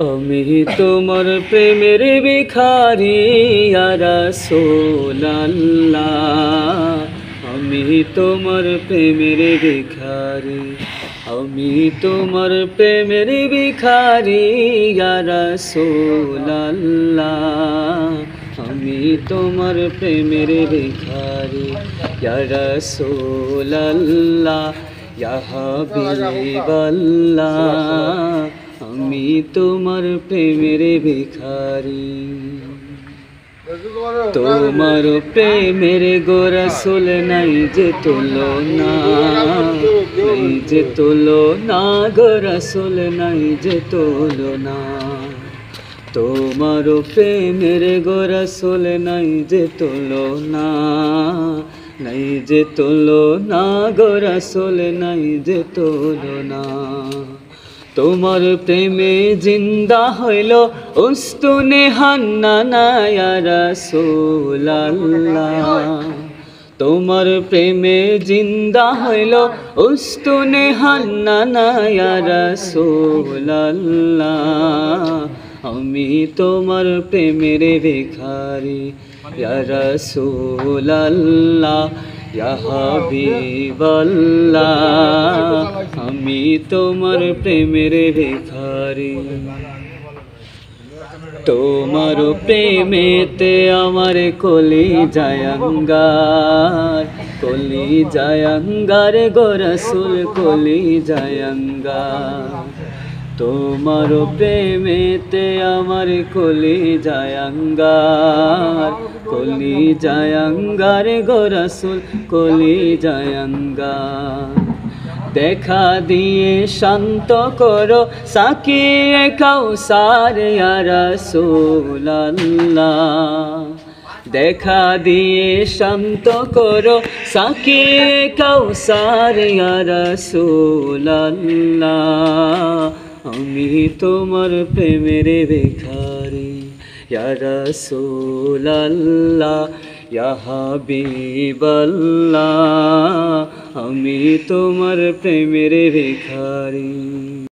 আমি তোমার প্রেমের ভিখারি ইয়া রাসূলুল্লাহ। আমি তোমার প্রেমের ভিখারি, আমি তোমার প্রেমের ভিখারি ইয়া রাসূলুল্লাহ। আমি তোমার প্রেমের ভিখারি ইয়া রাসূলুল্লাহ, ইয়া হাবিবাল্লাহ। আমি তোমার প্রেমের ভিখারি, তোমার প্রেমের গো রাসূল নাই যে তুলনা, নাই যে তুলনা গো রাসূল নাই যে তুলনা। তোমার প্রেমের গো রাসূল নাই যে তুলনা, নাই যে তুলনা গো রাসূল নাই যে তুলনা। তোমার প্রেমে জিন্দা হইল উস্তুনে হান্নানা ইয়া রাসূলুল্লাহ। তোমার প্রেমে জিন্দা হইল উস্তুনে হান্নানা ইয়া রাসূলুল্লাহ। আমি তোমার প্রেমের ভিখারি ইয়া রাসূলুল্লাহ, ইয়া হাবিবাল্লাহ। আমি তোমার প্রেমের ভিখারি, তোমার প্রেমেতে আমার কলি জায়ঙ্গার, কলি জায়ঙ্গার গো রাসূল কলি জায়ঙ্গার। তোমার প্রেমেতে আমার কলি জায়ঙ্গার, কলি জায়ঙ্গার গো রাসূল কলি জায়ঙ্গার। দেখা দিয়ে শান্ত করো সাকিয়ে কাউসার ইয়া রাসূলুল্লাহ। দেখা দিয়ে শান্ত করো সাকিয়ে কাউসার ইয়া রাসূলুল্লাহ। আমি তোমার প্রেমের ভিখারি ইয়া রাসূলুল্লাহ, ইয়া হাবিবাল্লাহ। আমি তোমার প্রেমের ভিখারি।